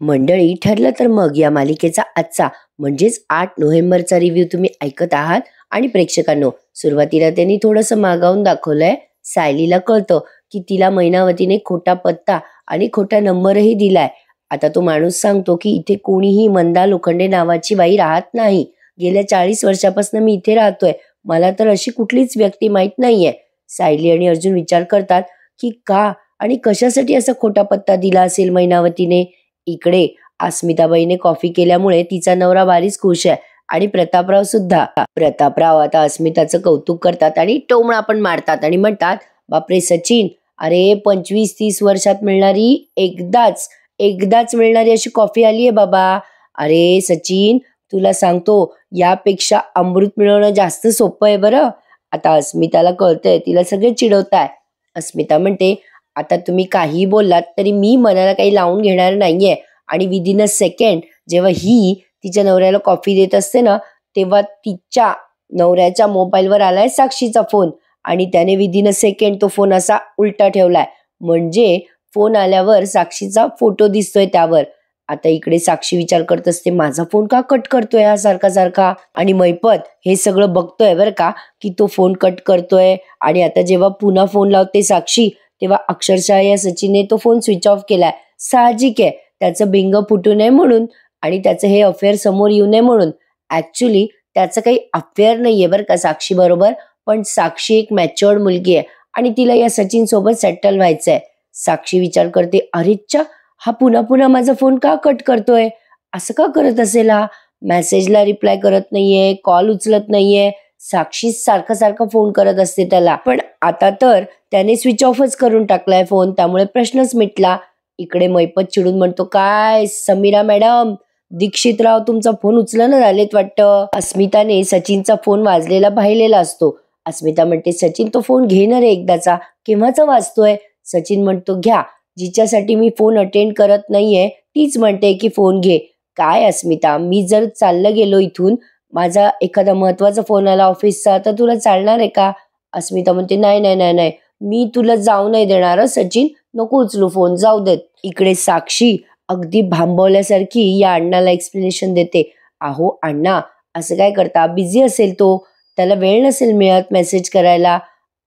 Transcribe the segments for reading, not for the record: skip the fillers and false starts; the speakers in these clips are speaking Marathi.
मंडळी, ठरलं तर मग या मालिकेचा आजचा म्हणजेच 8 नोव्हेंबरचा रिव्ह्यू तुम्ही ऐकत आहात. आणि प्रेक्षकांनो, सुरुवातीला त्यांनी थोडंसं मागावून दाखवलंय. सायलीला कळतं की तिला मैनावतीने खोटा पत्ता आणि खोटा नंबरही दिलाय. आता तो माणूस सांगतो की इथे कोणीही मंदा लोखंडे नावाची बाई राहत नाही. गेल्या 40 वर्षापासून मी इथे राहतोय. मला तर अशी कुठलीच व्यक्ती माहित नाहीये. सायली आणि अर्जुन विचार करतात की का आणि कशासाठी असा खोटा पत्ता दिला असेल मैनावतीने. इकडे अस्मिताबाईने कॉफी केल्यामुळे तिचा नवरा बारीच खुश आहे. आणि प्रतापराव सुद्धा. प्रतापराव आता अस्मिताचं कौतुक करतात आणि टोमणा पण मारतात आणि म्हणतात, बापरे सचिन, अरे 25-30 वर्षात मिळणारी एकदाच एकदाच मिळणारी अशी कॉफी आली आहे बाबा. अरे सचिन, तुला सांगतो, यापेक्षा अमृत मिळवणं जास्त सोपं आहे बरं. आता अस्मिताला कळतंय, तिला सगळे चिडवताय. अस्मिता म्हणते, आता तुम्ही काही बोललात तरी मी मनाला काही लावून घेणार नाहीये. आणि विदिन अ सेकंड जेव्हा ही तिच्या नवऱ्याला कॉफी देत असते ना, तेव्हा तिच्या नवऱ्याच्या मोबाईलवर आलाय साक्षीचा फोन. आणि त्याने विदिन अ सेकंड तो फोन असा उलटा ठेवलाय. म्हणजे फोन आल्यावर साक्षीचा फोटो दिसतोय त्यावर. आता इकडे साक्षी विचार करत असते, माझा फोन का कट करतोय हा सारखा सारखा. आणि मैपत हे सगळं बघतोय बरं का, की तो फोन कट करतोय. आणि आता जेव्हा पुन्हा फोन लावते साक्षी, तेव्हा अक्षरशः या सचिनने तो फोन स्विच ऑफ केलाय. साहजिक आहे, त्याचं बिंग फुटू नये म्हणून आणि त्याचं हे अफेअर समोर येऊ नये म्हणून. ऍक्च्युली त्याचं काही अफेअर नाहीये बरं का साक्षी बरोबर. पण साक्षी एक मॅच्युअर्ड मुलगी आहे आणि तिला या सचिन सोबत सेटल व्हायचंय. साक्षी विचार करते, अरेच्चा, हा पुन्हा पुन्हा माझा फोन का कट करतोय. असं का करत असेल हा. मेसेजला रिप्लाय करत नाहीये, कॉल उचलत नाहीये. साक्षी सारखा सारखा फोन करत असते त्याला. पण आता तर त्याने स्विच ऑफच करून टाकलाय फोन, त्यामुळे प्रश्नच मिटला. इकडे मैपत चिडून म्हणतो, काय समीरा मॅडम, दीक्षितराव तुमचा फोन उचलणं झालेत वाटतं. अस्मिताने सचिनचा फोन वाजलेला पाहिलेला असतो. अस्मिता म्हणते, सचिन तो फोन घेणार आहे एकदाचा, केव्हाचा वाजतोय. सचिन म्हणतो, घ्या, जिच्यासाठी मी फोन अटेंड करत नाहीये तीच म्हणते की फोन घे. काय अस्मिता, मी जर चाललं गेलो इथून, माझा एखादा महत्वाचा फोन आला ऑफिसचा, तर तुला चालणार आहे का. अस्मिता म्हणते, नाही नाही नाही नाही, मी तुला जाऊ नाही देणार सचिन, नको उचलू फोन, जाऊ देत. इकडे साक्षी अगदी भांबवल्यासारखी या अण्णाला एक्सप्लेनेशन देते. अहो अण्णा, असं काय करता, बिझी असेल तो, त्याला वेळ नसेल मिळत मेसेज करायला.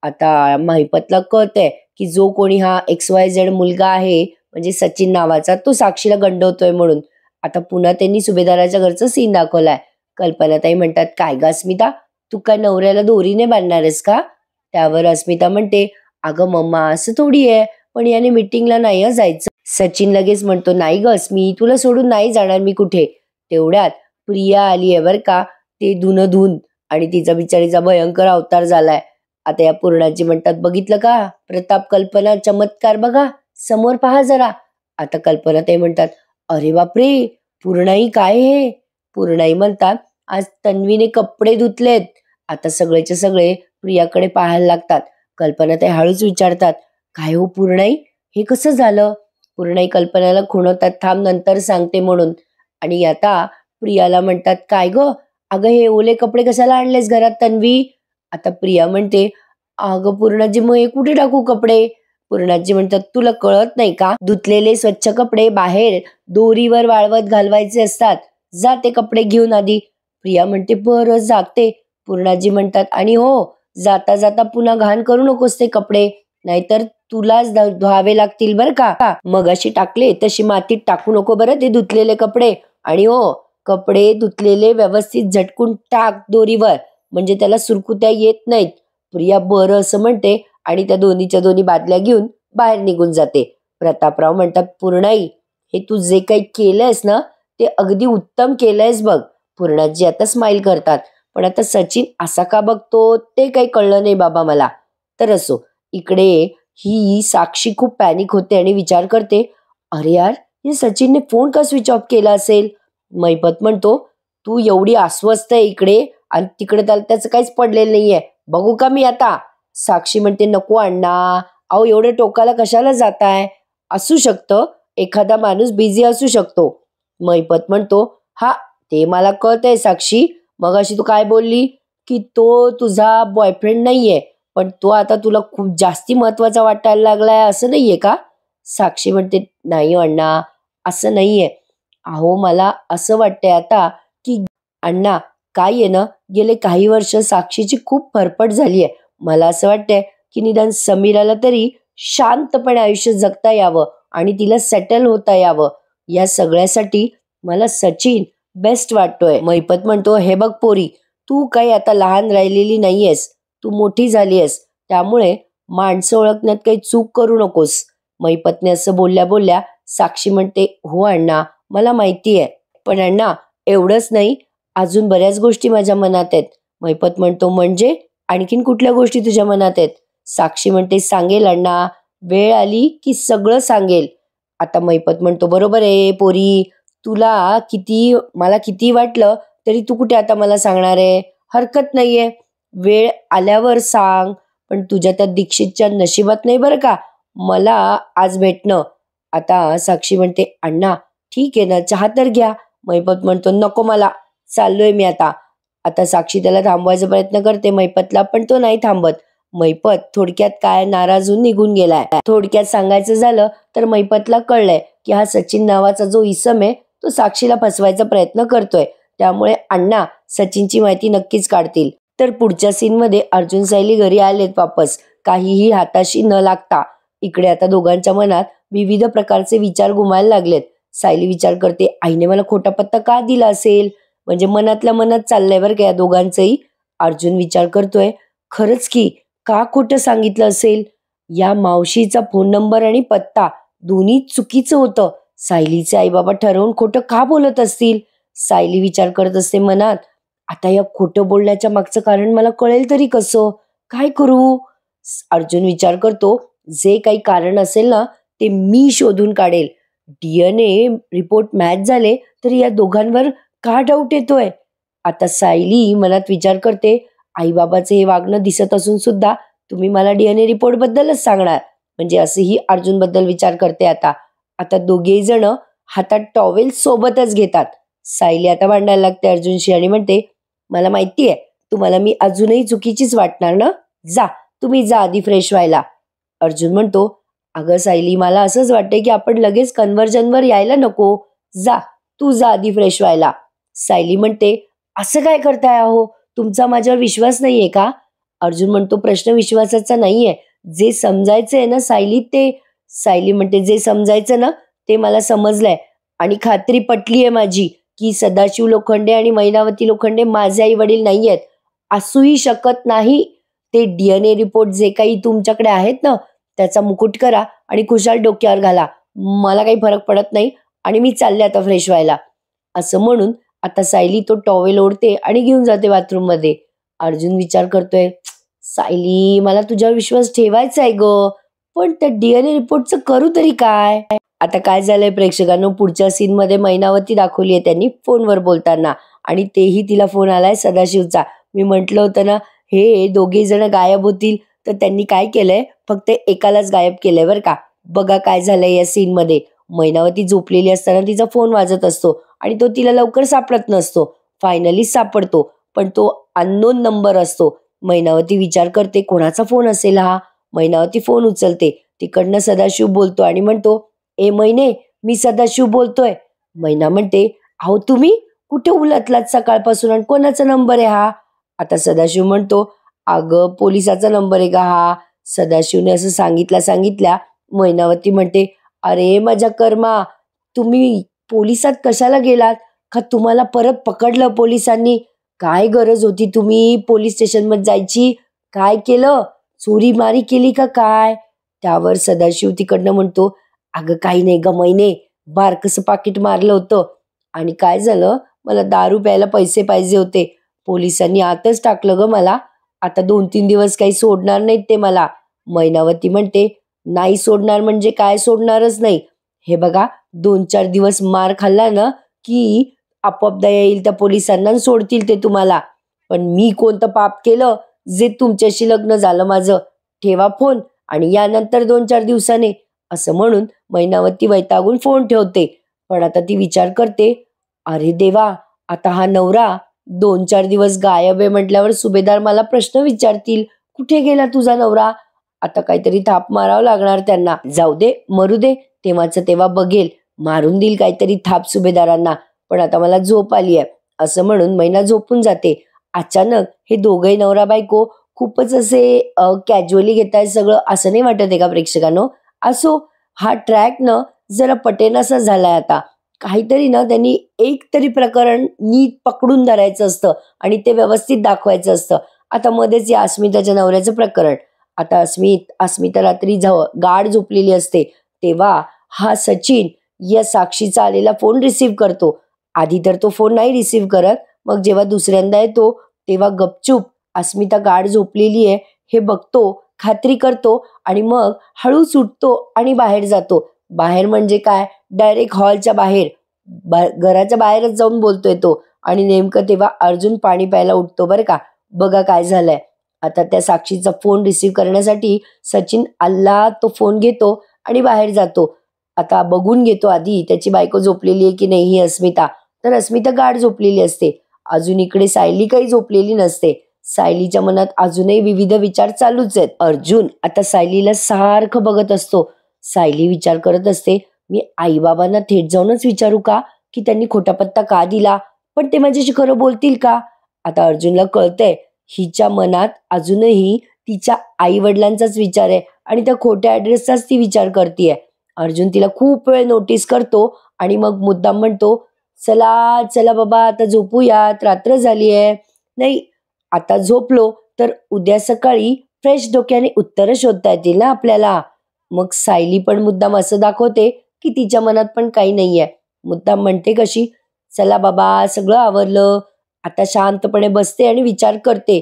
आता महिपतला कळतंय की जो कोणी हा XYZ मुलगा आहे म्हणजे सचिन नावाचा, तो साक्षीला गंडवतोय म्हणून. आता पुन्हा त्यांनी सुभेदाराच्या घरचं सीन दाखवलाय. कल्पनाताई म्हणतात, काय ग अस्मिता, तू काय नवऱ्याला दोरीने बांधणार आहेस का. त्यावर अस्मिता म्हणते, अगं मम्मा, असं थोडी आहे, पण याने मीटिंगला नाही जायचं. सचिन लगेच म्हणतो, नाही ग अस्मी, तुला सोडून नाही जाणार मी कुठे. तेवढ्यात प्रिया आली आहे बरं का, ते धुणं धुवून. आणि तिचा बिचारीचा भयंकर अवतार झालाय. आता या पूर्णाजी म्हणतात, बघितलं का प्रताप, कल्पना चमत्कार बघा, समोर पहा जरा. आता कल्पना ते म्हणतात, अरे बापरे पूर्णाई, काय हे. पूर्णाई म्हणतात, आज तन्वीने कपडे धुतलेत. आता सगळेचे सगळे प्रियाकडे पाहायला लागतात. कल्पना ते हळूच विचारतात, काय हो पूर्णाई, हे कसं झालं. पूर्णाई कल्पनाला खुणवतात, थांब नंतर सांगते म्हणून. आणि आता प्रियाला म्हणतात, काय ग, अगं हे ओले कपडे कशाला आणलेस घरात तन्वी. आता प्रिया म्हणते, अगं पूर्णाजी, मग हे कुठे टाकू कपडे. पूर्णाजी म्हणतात, तुला कळत नाही का, धुतलेले स्वच्छ कपडे बाहेर दोरीवर वाळवत घालवायचे असतात, जा ते कपडे घेऊन आधी. प्रिया म्हणते, बरं जाते. पूर्णाजी म्हणतात, आणि हो, जाता जाता पुन्हा घाण करू नकोस ते कपडे, नाहीतर तुलाच धुवावे लागतील बरं का. मग अशी टाकले तशी मातीत टाकू नको बरं ते धुतलेले कपडे. आणि हो, कपडे धुतलेले व्यवस्थित झटकून टाक दोरीवर, म्हणजे त्याला सुरकुत्या येत नाहीत. प्रिया बरं असं म्हणते आणि त्या दोन्हीच्या दोन्ही बादल्या घेऊन बाहेर निघून जाते. प्रतापराव म्हणतात, पूर्णाई, हे तू जे काही केलंयस ना, ते अगदी उत्तम केलंयस बघ. पूर्णाजी आता स्माइल करतात. पण आता सचिन असा का बघतो ते काही कळलं नाही बाबा मला. तर असो, इकडे ही साक्षी खूप पॅनिक होते आणि विचार करते, अरे यार, हे सचिनने फोन का स्विच ऑफ केला असेल. मैपत म्हणतो, तू एवढी अस्वस्थ आहे इकडे आणि तिकडे त्याचं काहीच पडलेलं नाहीये, बघू का मी आता. साक्षी म्हणते, नको अण्णा, अहो एवढ्या टोकाला कशाला जाताय, असू शकतं, एखादा माणूस बिझी असू शकतो. मैपत म्हणतो, हा ते मला कळतंय साक्षी, मगाशी तू काय बोलली की तो तुझा बॉयफ्रेंड नाहीये, पण तो आता तुला खूप जास्ती महत्वाचा वाटायला लागलाय, असं नाहीये का. साक्षी म्हणते, नाही अण्णा, असं नाहीये. अहो मला असं वाटतंय आता की अण्णा काय आहे ना, गेले काही वर्ष साक्षीची खूप फरफट झाली आहे. मला असं वाटतंय की निदान समीराला तरी शांतपणे आयुष्य जगता यावं आणि तिला सेटल होता यावं. या सगळ्यासाठी मला सचिन बेस्ट वाटतोय. मैपत म्हणतो, हे बघ पोरी, तू काही आता लहान राहिलेली नाहीयेस, तू मोठी झाली आहेस, त्यामुळे माणसं ओळखण्यात काही चूक करू नकोस. मैपतने असं बोलल्या बोलल्या साक्षी म्हणते, हो अण्णा मला माहिती आहे, पण अण्णा एवढंच नाही, अजून बऱ्याच गोष्टी माझ्या मनात आहेत. मैपत म्हणतो, म्हणजे आणखीन कुठल्या गोष्टी तुझ्या मनात आहेत? साक्षी म्हणते, सांगेल अण्णा, वेळ आली की सगळं सांगेल. आता मैपत म्हणतो, बरोबर आहे पोरी, तुला किती मला किती वाटलं तरी तू कुठे आता मला सांगणार आहे? हरकत नाहीये, वेळ आल्यावर सांग, पण तुझ्या त्या दीक्षितच्या नशिबात नाही बरं का मला आज भेटणं. आता साक्षी म्हणते, अण्णा ठीक आहे ना, चहा तर घ्या. मैपत म्हणतो, नको मला, चाललोय मी आता. आता साक्षी त्याला थांबवायचा प्रयत्न करते मैपतला, पण तो नाही थांबत. मैपत थोडक्यात काय नाराज होऊन निघून गेलाय. थोडक्यात सांगायचं झालं तर मैपतला कळलंय की हा सचिन नावाचा जो इसम आहे तो साक्षीला फसवायचा प्रयत्न करतोय, त्यामुळे अण्णा सचिनची माहिती नक्कीच काढतील. तर पुढच्या सीनमध्ये अर्जुन सायली घरी आलेत वापस, काहीही हाताशी न लागता. इकडे आता दोघांच्या मनात विविध प्रकारचे विचार घुमायला लागलेत. सायली विचार करते, आईने मला खोटा पत्ता का दिला असेल, म्हणजे मनातल्या मनात चाललंय बरं का या दोघांचंही. अर्जुन विचार करतोय, खरंच की का खोटं सांगितलं असेल? या मावशीचा फोन नंबर आणि पत्ता दोन्ही चुकीचं होतं. सायलीचे आई बाबा ठरवून खोटं का बोलत असतील? सायली विचार करत असते मनात, आता या खोटं बोलण्याच्या मागचं कारण मला कळेल तरी कसं? काय करू? अर्जुन विचार करतो, जे काही कारण असेल ना ते मी शोधून काढेल. DNA रिपोर्ट मॅच झाले तरी या दोघांवर का डाऊट येतोय? आता सायली मनात विचार करते, आई बाबाचे हे वागणं दिसत असून सुद्धा तुम्ही मला DNA रिपोर्ट बद्दलच सांगणार, म्हणजे असंही अर्जुन बद्दल विचार करते. आता आता दोघेही जण हातात टॉवेल सोबतच घेतात. सायली आता भांडायला लागते अर्जुनशी आणि म्हणते, मला माहितीये तुम्हाला मी अजूनही चुकीचीच वाटणार ना, जा तुम्ही जा आधी फ्रेश व्हायला. अर्जुन म्हणतो, अगं सायली, मला असंच वाटतंय की आपण लगेच कन्व्हर्जनवर यायला नको, जा तू जा आधी फ्रेश व्हायला. सायली म्हणते, असं काय करताय अहो, तुमचा माझ्यावर विश्वास नाहीये का? अर्जुन म्हणतो, प्रश्न विश्वासाचा नाहीये, जे समजायचंय ना सायली ते. सायली म्हणते, जे समजायचं ना ते मला समजलंय आणि खात्री पटली आहे माझी की सदाशिव लोखंडे आणि मैनावती लोखंडे माझे आई वडील नाहीयेत, असूही शकत नाही. ते DNA रिपोर्ट जे काही तुमच्याकडे आहेत ना त्याचा मुकुट करा आणि खुशाल डोक्यावर घाला, मला काही फरक पडत नाही आणि मी चालले आता फ्रेश व्हायला. असं म्हणून आता सायली तो टॉवेल ओढते आणि घेऊन जाते बाथरूम मध्ये. अर्जुन विचार करतोय, सायली मला तुझ्यावर विश्वास ठेवायचा आहे ग, पण त्या DNA रिपोर्टचं करू तरी काय? आता काय झालंय प्रेक्षकांनो, पुढच्या सीन मध्ये मैनावती दाखवली आहे त्यांनी फोनवर बोलताना, आणि तेही तिला फोन आलाय सदाशिवचा. मी म्हटलं होतं ना हे दोघे जण गायब होतील, तर त्यांनी काय केलंय, फक्त एकालाच गायब केलंय बरं का. बघा काय झालंय या सीन मध्ये. मैनावती झोपलेली असताना तिचा फोन वाजत असतो आणि तो तिला लवकर सापडत नसतो. फायनली सापडतो, पण तो अननोन नंबर असतो. मैनावती विचार करते, कोणाचा फोन असेल हा? मैनावती फोन उचलते, तिकडनं सदाशिव बोलतो आणि म्हणतो, ए मैने, मी सदाशिव बोलतोय. मैना म्हणते, अहो तुम्ही कुठे उलटलात सकाळपासून आणि कोणाचा नंबर आहे हा? आता सदाशिव म्हणतो, अगं पोलिसाचा नंबर आहे का हा? सदाशिवने असं सांगितल्या मैनावती म्हणते, अरे माझ्या कर्मा, तुम्ही पोलिसात कशाला गेलात? का तुम्हाला परत पकडलं पोलिसांनी? काय गरज होती तुम्ही पोलीस स्टेशन मध्ये जायची? काय केलं, चोरी मारी केली का काय? त्यावर सदाशिव तिकडनं म्हणतो, अगं काही नाही ग मैने, बारकसं पाकिट मारलं होतं आणि काय झालं, मला दारू प्यायला पैसे पाहिजे होते, पोलिसांनी आतच टाकलं ग मला, आता 2-3 दिवस काही सोडणार नाहीत ते मला. मैनावती म्हणते, नाही सोडणार म्हणजे काय सोडणारच नाही, हे बघा 2-4 दिवस मार खाल्ला ना की आपोआप दया येईल त्या पोलिसांना आणि सोडतील ते तुम्हाला. पण मी कोणतं पाप केलं जे तुमच्याशी लग्न झालं माझं? ठेवा फोन आणि यानंतर 2-4 दिवसाने. असं म्हणून मैनावती वैतागून फोन ठेवते. पण आता ती विचार करते, अरे देवा, आता हा नवरा 2-4 दिवस गायब आहे म्हटल्यावर सुभेदार मला प्रश्न विचारतील, कुठे गेला तुझा नवरा? आता काहीतरी थाप मारावं लागणार त्यांना. जाऊ दे, मरू दे, तेव्हाचं तेव्हा बघेल. मारून देईल काहीतरी थाप सुभेदारांना, पण आता मला झोप आली आहे असं म्हणून मैना झोपून जाते. अचानक हे दोघे नवरा बायको खूपच असे कॅज्युअली घेतायत सगळं, असं नाही वाटत आहे का प्रेक्षकांनो? असो, हा ट्रॅक न जरा पटेनासा झालाय आता. काहीतरी ना त्यांनी एक तरी प्रकरण नीट पकडून धरायचं असतं आणि ते व्यवस्थित दाखवायचं असतं. आता मध्येच या अस्मिताच्या नवऱ्याचं प्रकरण. आता अस्मिता रात्री गाढ झोपलेली असते, तेव्हा हा सचिन या साक्षीचा आलेला फोन रिसीव्ह करतो. आधी तर तो फोन नाही रिसीव्ह करत, मग जेव्हा दुसऱ्यांदा येतो तेव्हा गपचूप अस्मिता गाढ झोपलेली आहे हे बघतो, खात्री करतो आणि मग हळू सुटतो आणि बाहेर जातो. बाहेर म्हणजे काय, डायरेक्ट हॉलच्या बाहेर, घराच्या बाहेरच जाऊन बोलतोय तो. आणि नेमकं तेव्हा अर्जुन पाणी प्यायला उठतो बरं का. बघा काय झालंय. आता त्या साक्षीचा फोन रिसीव्ह करण्यासाठी सचिन आल्ला तो फोन घेतो आणि बाहेर जातो. आता बघून घेतो आधी त्याची बायको झोपलेली आहे की नाही ही अस्मिता. तर अस्मिता गाढ झोपलेली असते. अजून इकडे सायली काही झोपलेली नसते. सायलीच्या मनात अजूनही विविध विचार चालूच आहेत. अर्जुन आता सायलीला सारखं बघत असतो. सायली विचार करत असते, मी आईबाबांना थेट जाऊनच विचारू का की त्यांनी खोटा पत्ता का दिला, पण ते माझ्याशी खरं बोलतील का? आता अर्जुनला कळतंय हिच्या मनात अजूनही तिच्या आई वडिलांचाच विचार आहे आणि त्या खोट्या ऍड्रेसचाच ती विचार करतीये. अर्जुन तिला खूप वेळ नोटीस करतो आणि मग मुद्दाम म्हणतो, चला चला बाबा आता झोपूयात, रात्र झाली आहे. नाही, आता झोपलो तर उद्या सकाळी फ्रेश डोक्याने उत्तरं शोधता येतील ना आपल्याला. मग सायली पण मुद्दाम असं दाखवते की तिच्या मनात पण काही नाहीये. मुद्दाम म्हणते कशी, चला बाबा सगळं आवरलं, आता शांतपणे बसते आणि विचार करते.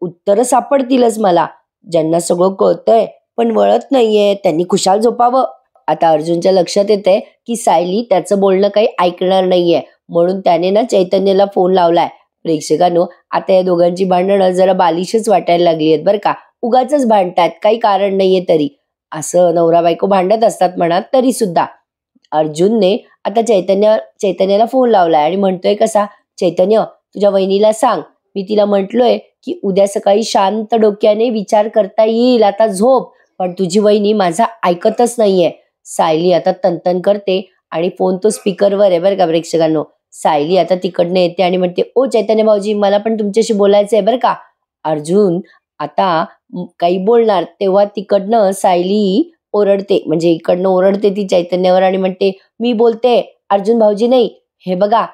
उत्तरं सापडतीलच मला. ज्यांना सगळं कळतंय पण वळत नाहीये त्यांनी खुशाल झोपावं. आता अर्जुनच्या लक्षात येते की सायली त्याचं बोलणं काही ऐकणार नाहीये, म्हणून त्याने ना चैतन्यला फोन लावलाय. प्रेक्षकांनो, आता या दोघांची भांडणं जरा बालिशच वाटायला लागली आहेत बरं का. उगाच भांडतात, काही कारण नाहीये तरी. असं नवरा बायको भांडत असतात म्हणा, तरी सुद्धा अर्जुनने आता चैतन्याला फोन लावलाय आणि म्हणतोय कसा, चैतन्य तुझ्या वहिनीला सांग, मी तिला म्हटलोय की उद्या सकाळी शांत डोक्याने विचार करता येईल, आता झोप. पण तुझी वहिनी माझा ऐकतच नाहीये. सायली आता तनतन करते आणि फोन तो स्पीकरवर आहे बरं का प्रेक्षकांनो. सायली आता तिकडनं येते आणि म्हणते, ओ चैतन्य भाऊजी, मला पण तुमच्याशी बोलायचं आहे बरं का. अर्जुन आता काही बोलणार तेव्हा तिकडनं सायली ओरडते, म्हणजे इकडनं ओरडते ती चैतन्यावर आणि म्हणते, मी बोलते अर्जुन भाऊजी नाही. हे बघा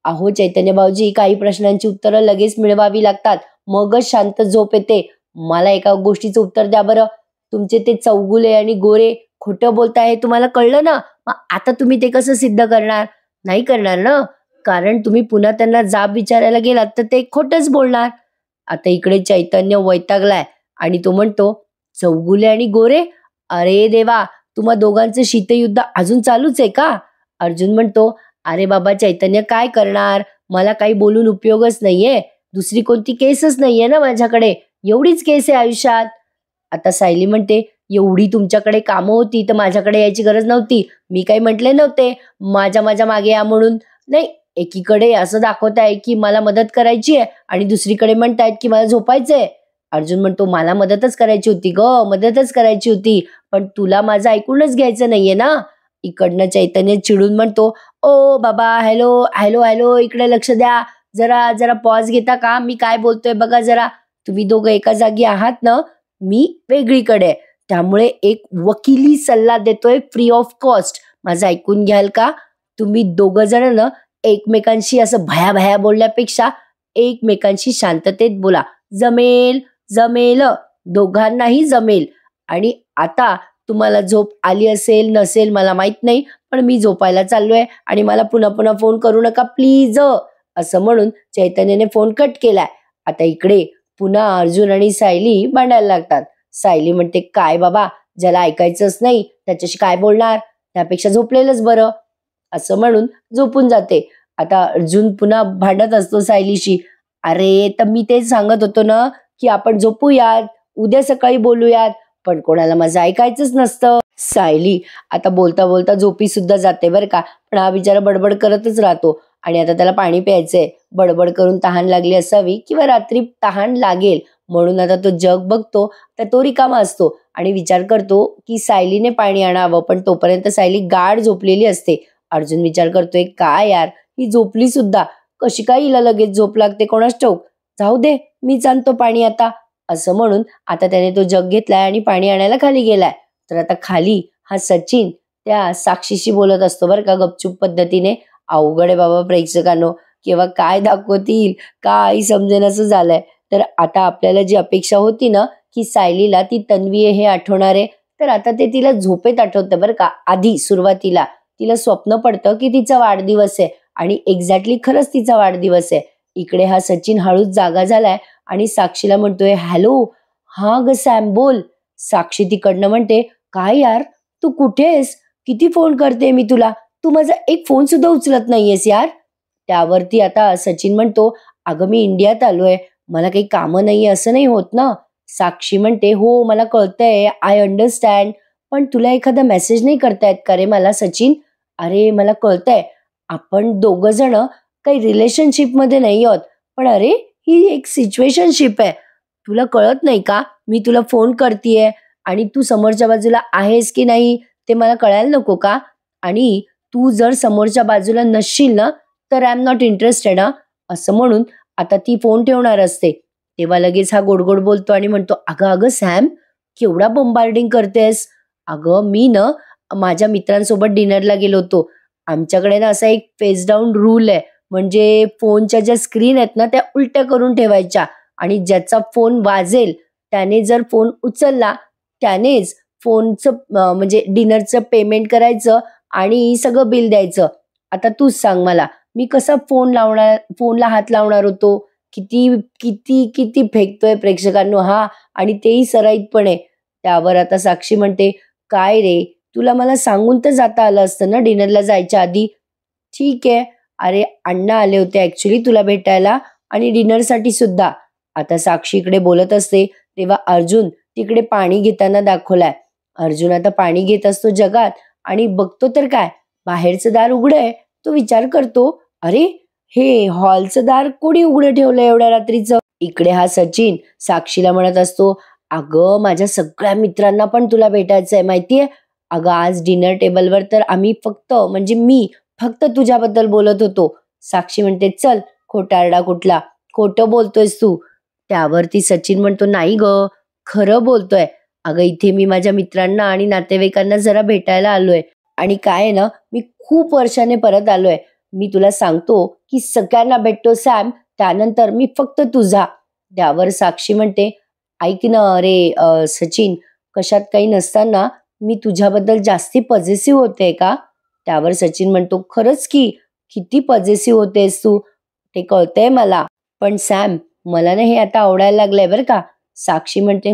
अहो चैतन्य भाऊजी, काही प्रश्नांची उत्तरं लगेच मिळवावी लागतात, मगच शांत झोप येते. मला एका गोष्टीचं उत्तर द्या बरं. तुमचे ते चौगुले आणि गोरे खोटं बोलताय हे तुम्हाला कळलं ना, मग आता तुम्ही ते कसं सिद्ध करणार? नाही करणार ना, कारण तुम्ही पुन्हा त्यांना जाब विचारायला गेलात तर ते खोटंच बोलणार. आता इकडे चैतन्य वैतागलाय आणि तो म्हणतो, चौगुले आणि गोरे, अरे देवा, तुम्हा दोघांचं शीतयुद्ध अजून चालूच आहे का? अर्जुन म्हणतो, अरे बाबा चैतन्य, काय करणार, मला काही बोलून उपयोगच नाहीये, दुसरी कोणती केसच नाहीये ना माझ्याकडे, एवढीच केस आहे आयुष्यात. आता सायली म्हणते, एवढी तुमच्याकडे कामं होती तर माझ्याकडे यायची गरज नव्हती. मी काही म्हटले नव्हते माझ्या मागे या म्हणून. नाही, एकीकडे असं दाखवताय की मला मदत करायची आहे आणि दुसरीकडे म्हणतायत की मला झोपायचंय. अर्जुन म्हणतो, मला मदतच करायची होती ग, मदतच करायची होती, पण तुला माझं ऐकूनच घ्यायचं नाहीये ना. इकडनं चैतन्य चिडून म्हणतो, ओ बाबा, हॅलो हॅलो हॅलो, इकडे लक्ष द्या, जरा जरा पॉज घेता का, मी काय बोलतोय बघा जरा. तुम्ही दोघं एका जागी आहात ना, मी वेगळीकडे, त्यामुळे एक वकिली सल्ला देतोय फ्री ऑफ कॉस्ट, माझं ऐकून घ्याल का? तुम्ही दोघं जण ना एकमेकांशी असं भया बोलण्यापेक्षा एकमेकांशी शांततेत बोला. जमेल जमेल, दोघांनाही जमेल. आणि आता तुम्हाला झोप आली असेल नसेल मला माहित नाही, पण मी झोपायला चाललोय आणि मला पुन्हा पुन्हा फोन करू नका प्लीज, असं म्हणून चैतन्याने फोन कट केलाय. आता इकडे पुन्हा अर्जुन आणि सायली भांडायला लागतात. सायली म्हणते, काय बाबा, ज्याला ऐकायचंच नाही त्याच्याशी काय बोलणार, त्यापेक्षा झोपलेलंच बरं, असं म्हणून झोपून जाते. आता अर्जुन पुन्हा भांडत असतो सायलीशी, अरे तर मी तेच सांगत होतो ना की आपण झोपूयात, उद्या सकाळी बोलूयात, पण कोणाला माझं ऐकायचंच नसतं. सायली आता बोलता बोलता झोपी सुद्धा जाते बरं का, पण हा बिचारा बडबड करतच राहतो. आणि आता त्याला पाणी प्यायचंय, बडबड करून तहान लागली असावी किंवा रात्री तहान लागेल म्हणून आता तो जग बघतो तर तो रिकामा असतो आणि विचार करतो की सायलीने पाणी आणावं, पण तोपर्यंत सायली गाढ झोपलेली असते. अर्जुन विचार करतोय, काय यार ही झोपली सुद्धा, कशी काय हिला लगेच झोप लागते कोणास ठाऊक. जाऊ दे, मीच आणतो पाणी आता, असं म्हणून आता त्याने तो जग घेतलाय आणि पाणी आणायला खाली गेलाय. तर आता खाली हा सचिन त्या साक्षीशी बोलत असतो बरं का, गपचूप पद्धतीने. अवघड आहे बाबा प्रेक्षकांनो, किंवा काय दाखवतील काही समजेन असं झालंय. तर आता आपल्याला जी अपेक्षा होती ना की सायलीला ती तन्वी आहे हे आठवणार आहे, तर आता ते तिला झोपेत आठवतं बरं का. आधी सुरुवातीला तिला स्वप्न पडतं की तिचा वाढदिवस आहे आणि एक्झॅक्टली खरंच तिचा वाढदिवस आहे. इकडे हा सचिन हळूच जागा झालाय आणि साक्षीला म्हणतोय, हॅलो, हा ग सॅम बोल. साक्षी तिकडनं म्हणते, काय यार तू कुठे आहेस, किती फोन करते मी तुला, तू माझा एक फोन सुद्धा उचलत नाहीयेस यार. त्यावरती आता सचिन म्हणतो, अगं मी इंडियात आलोय, मला काही कामं नाहीये असं नाही होत ना. साक्षी म्हणते, हो मला कळतंय, आय अंडरस्टँड, पण तुला एखादा मेसेज नाही करतायत का रे मला सचिन. अरे मला कळतंय आपण दोघं जण काही रिलेशनशिपमध्ये नाही आहोत, पण अरे ही एक सिच्युएशनशिप आहे, तुला कळत नाही का, मी तुला फोन करतेय आणि तू समोरच्या बाजूला आहेस की नाही ते मला कळायला नको का. आणि तू जर समोरच्या बाजूला नसशील ना तर आय एम नॉट इंटरेस्टेड हा, असं म्हणून आता ती फोन ठेवणार असते. तेव्हा लगेच हा गोड गोड बोलतो आणि म्हणतो, अगं अगं सॅम, केवढा बॉम्बार्डिंग करतेस. अगं मी ना माझ्या मित्रांसोबत डिनरला गेलो होतो. आमच्याकडे ना असा एक फेस डाऊन रूल आहे, म्हणजे फोनच्या ज्या स्क्रीन आहेत ना त्या उलट्या करून ठेवायच्या आणि ज्याचा फोन वाजेल त्याने जर फोन उचलला त्यानेच फोनचं म्हणजे डिनरचं पेमेंट करायचं आणि सगळं बिल द्यायचं. आता तूच सांग मला, मी कसा फोनला हात लावणार होतो. किती किती किती फेकतोय प्रेक्षकांनो हा, आणि तेही सराईतपणे. त्यावर आता साक्षी म्हणते, काय रे, तुला मला सांगून तर जाता आलं असतं ना डिनरला जायच्या आधी. ठीक आहे, अरे अण्णा आले होते ऍक्च्युली तुला भेटायला आणि डिनरसाठी सुद्धा. आता साक्षी इकडे बोलत असते तेव्हा अर्जुन तिकडे पाणी घेताना दाखवलाय. अर्जुन आता पाणी घेत असतो जगात आणि बघतो तर काय, बाहेरचं दार उघडं आहे. तो विचार करतो, अरे हे हॉलचं दार कोणी उघडं ठेवलं एवढ्या रात्रीचं. इकडे हा सचिन साक्षीला म्हणत असतो, अगं माझ्या सगळ्या मित्रांना पण तुला भेटायचंय माहितीये. अगं आज डिनर टेबलवर तर आम्ही फक्त म्हणजे मी फक्त तुझ्याबद्दल बोलत होतो. साक्षी म्हणते, चल खोटारडा कुठला, खोटं बोलतोयस तू. त्यावरती सचिन म्हणतो, नाही ग, खरं बोलतोय. अगं इथे मी माझ्या मित्रांना आणि नातेवाईकांना जरा भेटायला आलोय आणि काय आहे ना, मी खूप वर्षाने परत आलोय. मी तुला सांगतो की सगळ्यांना भेटतो सॅम, त्यानंतर मी फक्त तुझा. त्यावर साक्षी म्हणते, ऐक ना अरे सचिन, कशात काही नसताना मी तुझ्याबद्दल जास्ती पॉझिटिव्ह होते का. त्यावर सचिन म्हणतो, खरंच की, किती पॉझिटिव्ह होतेस तू, ते कळतंय मला, पण सॅम मला ना हे आता आवडायला लागलंय बरं का. साक्षी म्हणते,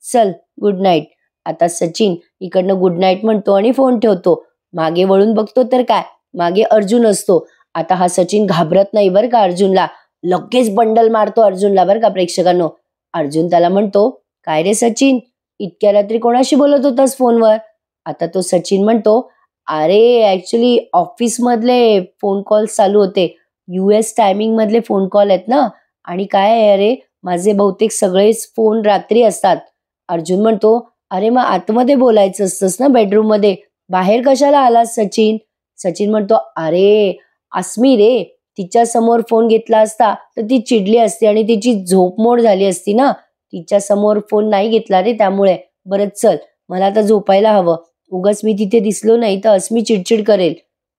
चल गुड नाईट. आता सचिन इकडनं गुड नाईट म्हणतो आणि फोन ठेवतो. मागे वळून बघतो तर काय, मागे अर्जुन असतो. आता हा सचिन घाबरत नाही बरं का अर्जुनला, लगेच बंडल मारतो अर्जुनला बरं का प्रेक्षकांनो. अर्जुन त्याला म्हणतो, काय रे सचिन, इतक्या रात्री कोणाशी बोलत होतास फोनवर. आता तो सचिन म्हणतो, अरे ऍक्च्युली ऑफिस मधले फोन कॉल चालू होते, US टायमिंग मधले फोन कॉल आहेत ना, आणि काय आहे अरे माझे बहुतेक सगळेच फोन रात्री असतात. अर्जुन म्हणतो, अरे मग आतमध्ये बोलायचं असतंस ना बेडरूम मध्ये, बाहेर कशाला आलास सचिन. सचिन म्हणतो, अरे अस्मी रे, तिच्या समोर फोन घेतला असता तर ती चिडली असती आणि तिची झोपमोड झाली असती ना. तिच्या समोर फोन नाही घेतला रे त्यामुळे. बरं चल, मला आता झोपायला हवं, उगाच मी तिथे दिसलो नाही तर अस्मी चिडचिड करेल.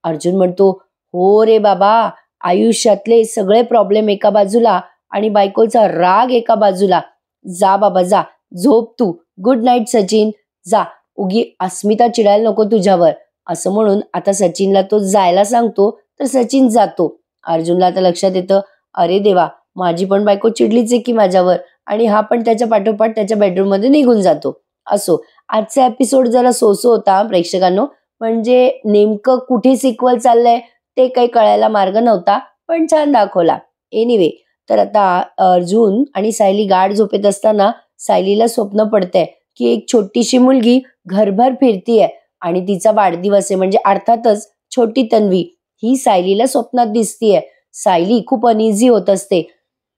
अर्जुन म्हणतो, हो रे बाबा, आयुष्यातले सगळे प्रॉब्लेम एका बाजूला आणि बायकोचा राग एका बाजूला. जा बाबा जा, झोप तू. गुड नाईट सचिन, जा, उगी अस्मिता चिडायला नको तुझ्यावर. असं म्हणून आता सचिनला तो जायला सांगतो तर सचिन जातो. अर्जुनला आता लक्षात येतं, अरे देवा, माझी पण बायको चिडलीच आहे की माझ्यावर, आणि हा पण त्याच्या पाठोपाठ त्याच्या बेडरूम मध्ये निघून जातो. असो, आजचा एपिसोड जरा सोसो होता प्रेक्षकांनो, म्हणजे नेमकं कुठे सिक्वल चाललंय ते काही कळायला मार्ग नव्हता, पण छान दाखवला. एनिवे, तर आता अर्जुन आणि सायली गाढ झोपेत असताना सायलीला स्वप्न पडतंय की एक छोटीशी मुलगी घरभर फिरतीये आणि तिचा वाढदिवस आहे, म्हणजे अर्थातच छोटी तन्वी ही सायलीला स्वप्नात दिसतीये. सायली खूप अनइझी होत असते.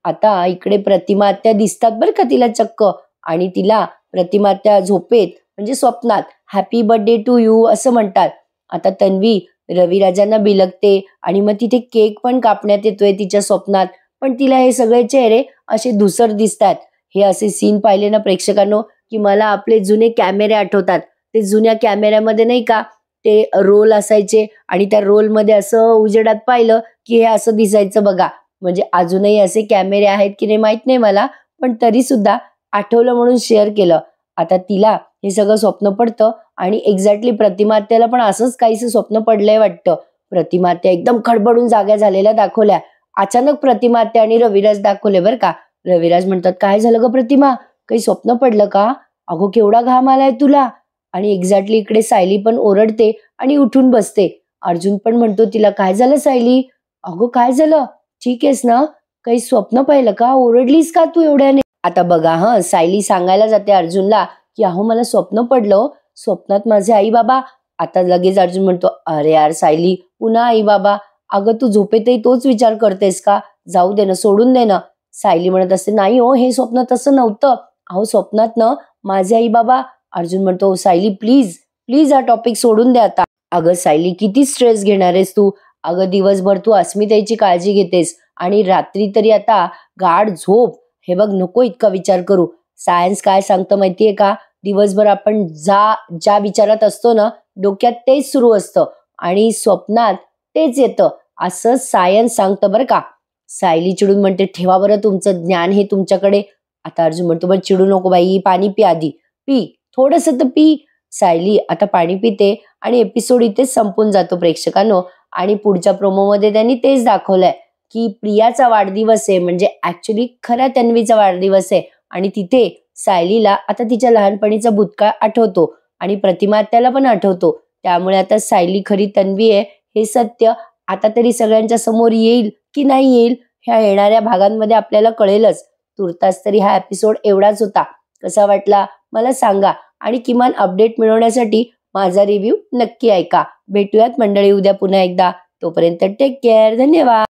आता इकडे प्रतिमात्या दिसतात बरं का तिला चक्क, आणि तिला प्रतिमात्या झोपेत म्हणजे स्वप्नात हॅपी बर्थडे टू यू असं म्हणतात. आता तन्वी रविराजांना बिलगते आणि मग तिथे केक पण कापण्यात येतोय तिच्या स्वप्नात, पण तिला हे सगळे चेहरे असे धुसर दिसतात. हे असे सीन पाहिले ना प्रेक्षकांनो, की मला आपले जुने कॅमेरे आठवतात. ते जुन्या कॅमेऱ्यामध्ये नाही का ते रोल असायचे आणि त्या रोलमध्ये असं उजेडात पाहिलं की हे असं दिसायचं बघा. म्हणजे अजूनही असे कॅमेरे आहेत की नाही माहित नाही मला, पण तरी सुद्धा आठवलं म्हणून शेअर केलं. आता तिला हे सगळं स्वप्न पडतं आणि एक्झॅक्टली प्रतिमा आत्याला पण असंच काहीसं स्वप्न पडलंय वाटतं. प्रतिमा आत्या एकदम खडबडून जाग्या झालेल्या दाखवल्या. अचानक प्रतिमा आत्या आणि रविराज दाखवले बरं का. रविराज म्हणतात, काय झालं ग प्रतिमा, काही स्वप्न पडलं का? अगो केवढा घाम आलाय तुला. आणि एक्झॅक्टली इकडे सायली पण ओरडते आणि उठून बसते. अर्जुन पण म्हणतो तिला, काय झालं सायली, अगो काय झालं, ठीक आहेस ना, काही स्वप्न पाहिलं का, ओरडलीस का तू एवढ्याने? आता बघा सायली सांगायला जाते अर्जुनला की अहो मला स्वप्न पडलं, स्वप्नात माझे आई बाबा. आता लगेच अर्जुन म्हणतो, अरे यार सायली, पुन्हा आई बाबा, अगं तू झोपेतही तोच विचार करतेस का, जाऊ दे ना, सोडून दे ना. सायली म्हणत असते, नाही हो, हे स्वप्न तसं नव्हतं, अहो स्वप्नात ना माझे आई बाबा. अर्जुन म्हणतो, सायली प्लीज प्लीज हा टॉपिक सोडून दे आता. अगं सायली, किती स्ट्रेस घेणार आहेस तू, अगं दिवसभर तू अस्मिताची काळजी घेतेस आणि रात्री तरी आता गाढ झोप. हे बघ, नको इतका विचार करू. सायन्स काय सांगतं माहितीये का, दिवसभर आपण ज्या विचारात असतो ना, डोक्यात तेच सुरू असतं आणि स्वप्नात तेच येतं, असं सायन्स सांगतं बरं का. सायली चिडून म्हणते, ठेवा बरं तुमचं ज्ञान हे तुमच्याकडे. आता अर्जुन म्हणतो, पण चिडू नको बाई, पाणी पी आधी, पी थोडस तर पी. सायली आता पाणी पिते आणि एपिसोड इथेच संपून जातो प्रेक्षकांनो. आणि पुढच्या प्रोमोमध्ये त्यांनी तेच दाखवलंय की प्रियाचा वाढदिवस आहे, म्हणजे ऍक्च्युली खऱ्या तन्वीचा वाढदिवस आहे. आणि तिथे सायलीला आता तिच्या लहानपणीचा भूतकाळ आठवतो आणि प्रतिमा आत्याला पण आठवतो. त्यामुळे आता सायली खरी तन्वी आहे हे सत्य आता तरी सगळ्यांच्या समोर येईल की नाही येईल, ह्या येणाऱ्या भागांमध्ये आपल्याला कळेलच. तुर्तास तरी हा एपिसोड एवढाच होता. कसा वाटला मला सांगा आणि किमान अपडेट मिळवण्यासाठी माझा रिव्ह्यू नक्की ऐका. भेटूयात मंडळी उद्या पुन्हा एकदा. तोपर्यंत टेक केअर. धन्यवाद.